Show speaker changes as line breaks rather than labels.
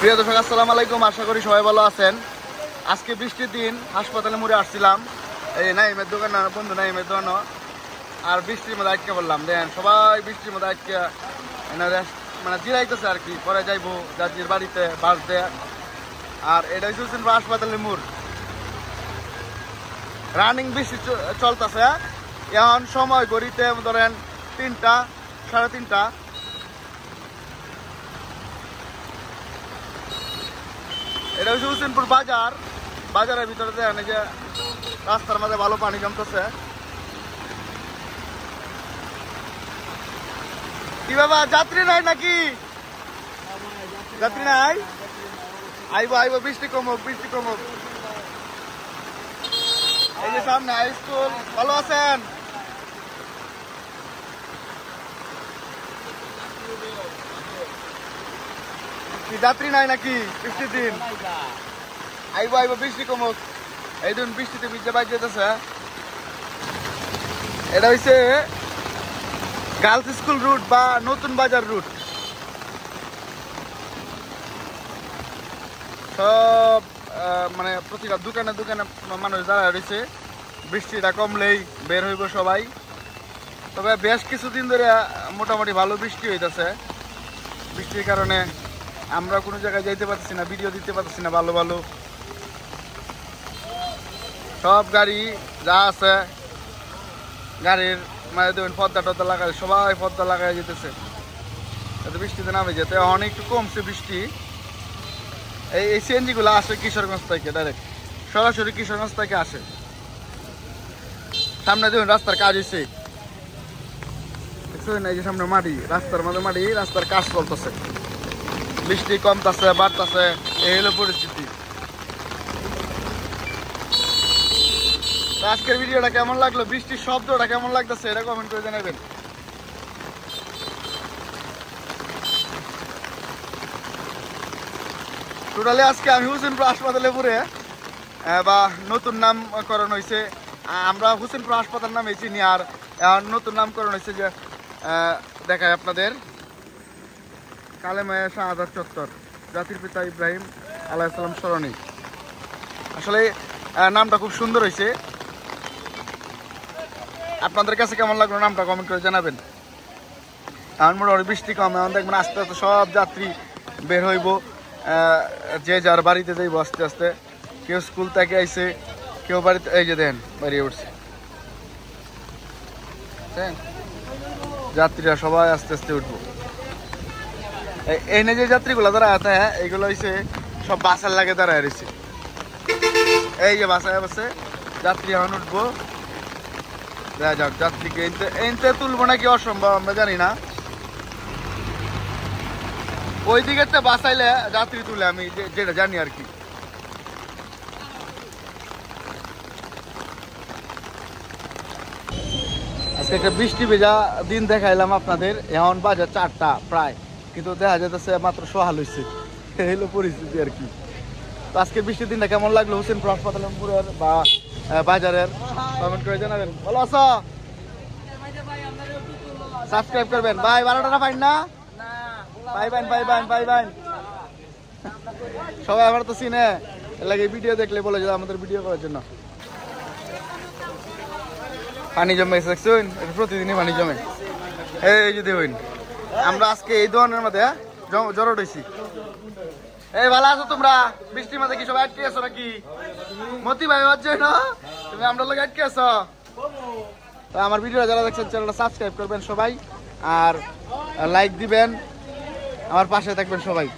প্রিয় দর্শক আসসালামু আলাইকুম, আশা করি সবাই ভালো আছেন। আজকে বৃষ্টির দিন হাসপাতালে মুড়ে আসছিলাম, এই নাইমের দোকান বন্ধু নাইমের দোকান, আর বৃষ্টির মধ্যে আটকে বললাম দেন সবাই বৃষ্টির মধ্যে আটকে মানে জিরাইতেছে আর কি, পরে যাইবো জাজির বাড়িতে বাস দেয়। আর এটা হচ্ছে হাসপাতালে মুড় রানিং বৃষ্টি চলতেছে। এখন সময় ঘড়িতে ধরেন 3টা সাড়ে 3টা। এটা হচ্ছে হুসেনপুর বাজার, বাজারের ভিতরে দেখেন যে রাস্তার মাঝে ভালো পানি জমতেছে। কি বাবা যাত্রী নাই নাকি? যাত্রী নাই, আইবো আইবো, বৃষ্টি কমুক বৃষ্টি কমুক। এই যে সামনে হাই স্কুল, ভালো আছেন? কি যাত্রী নাই নাকি বৃষ্টির দিন? আইবো আইবো, বৃষ্টি কমুক। এই দিন বৃষ্টিতে ভিজে বাইর যেতেছে। এটা হচ্ছে গার্লস স্কুল রুট বা নতুন বাজার রুট। সব মানে প্রতিটা দোকানে দোকানে মানুষ যারা রয়েছে, বৃষ্টিটা কমলেই বের হইব সবাই। তবে বেশ কিছুদিন ধরে মোটামুটি ভালো বৃষ্টি হইতেছে। বৃষ্টির কারণে আমরা কোনো জায়গায় যাইতে পারতেছি না, ভিডিও দিতে পারতেছি না ভালো ভালো। সব গাড়ি যা আছে গাড়ির মানে দেখুন পর্দা টর্দা লাগায়, সবাই পর্দা লাগাই যেতেছে এত বৃষ্টিতে নামে যেতে। অনেক একটু কমছে বৃষ্টি। এই সিএনজি গুলো আসে কিশোরগঞ্জ থেকে, ডাইরেক্ট সরাসরি কিশোরগঞ্জ থেকে আসে। সামনে দেখুন রাস্তার কাজ হয়েছে, দেখছেন এই যে সামনে মাটি, রাস্তার মধ্যে মাটি, রাস্তার কাজ চলতেছে। বৃষ্টি কমতেছে বাড়তেছে, এই হলো পরিস্থিতি। আজকের ভিডিওটা কেমন লাগলো, বৃষ্টির শব্দটা কেমন লাগতেছে এটা কমেন্ট করে জানাবেন। টোটালি আজকে আমি হুসেনপুর হাসপাতালে পুরে বা নতুন নামকরণ হয়েছে, আমরা হুসেনপুর হাসপাতাল নামে চিনি। আর নতুন নামকরণ হয়েছে যে দেখায় আপনাদের কালেমায়া শাহাদাত চত্বর, জাতির পিতা ইব্রাহিম আলাইহিস সালাম স্মরণী। আসলে নামটা খুব সুন্দর হয়েছে। আপনাদের কাছে কেমন লাগলো নামটা কমেন্ট করে জানাবেন। এখন মোটামুটি বৃষ্টি কম, এখন দেখবেন আস্তে আস্তে সব যাত্রী বের হইব, যে যার বাড়িতে যাইব আস্তে আস্তে। কেউ স্কুল থেকে আইছে, কেউ বাড়িতে, এই যে দেন বেরিয়ে উঠছে যাত্রীরা, সবাই আস্তে আস্তে উঠবো। এই যে যাত্রীগুলো দাঁড়ায় আছে, এইগুলো হয়েছে সব বাসার লাগে দাঁড়ায় রয়েছে। এই যে বাসায় বসে যাত্রী এখন উঠবো, দেখা যাক যাত্রীকে এনতে তুলবো নাকি অসম্ভব আমরা জানি না। ওই দিকে বাসাইলে যাত্রী তুলে, আমি যেটা জানি আর কি। আজকে একটা বৃষ্টি ভেজা দিন দেখাইলাম আপনাদের। এখন বাজে 4টা প্রায়, কিন্তু দেখা যাচ্ছে মাত্র সকাল হয়েছে, এই হলো পরিস্থিতি আর কি। তো আজকের বৃষ্টির দিনটা কেমন লাগলো হুসেনপুর হাসপাতালের বা বাজারের কমেন্ট করে জানাবেন। ভালো আছো? সাবস্ক্রাইব করবেন ভাই, 12টা পাইন না পাইবেন পাইবেন পাইবেন। সবাই আমার তো চিনে, এর লাগে ভিডিও দেখলে বলে যে আমাদের ভিডিও করার জন্য। পানি জমে দেখছেন, প্রতিদিনই পানি জমে। এই যদি হইন আমরা আজকে এই ধরনের মধ্যে জড়ো হয়েছি। এই ভালো আছো তোমরা? বৃষ্টির মধ্যে কি সবাই আটকে আছো নাকি? মতি ভাই হচ্ছে না, তুমি আমরা লোক আটকে আছো। তো আমার ভিডিও যারা দেখছেন চ্যানেলটা সাবস্ক্রাইব করবেন সবাই, আর লাইক দিবেন, আমার পাশে থাকবেন সবাই।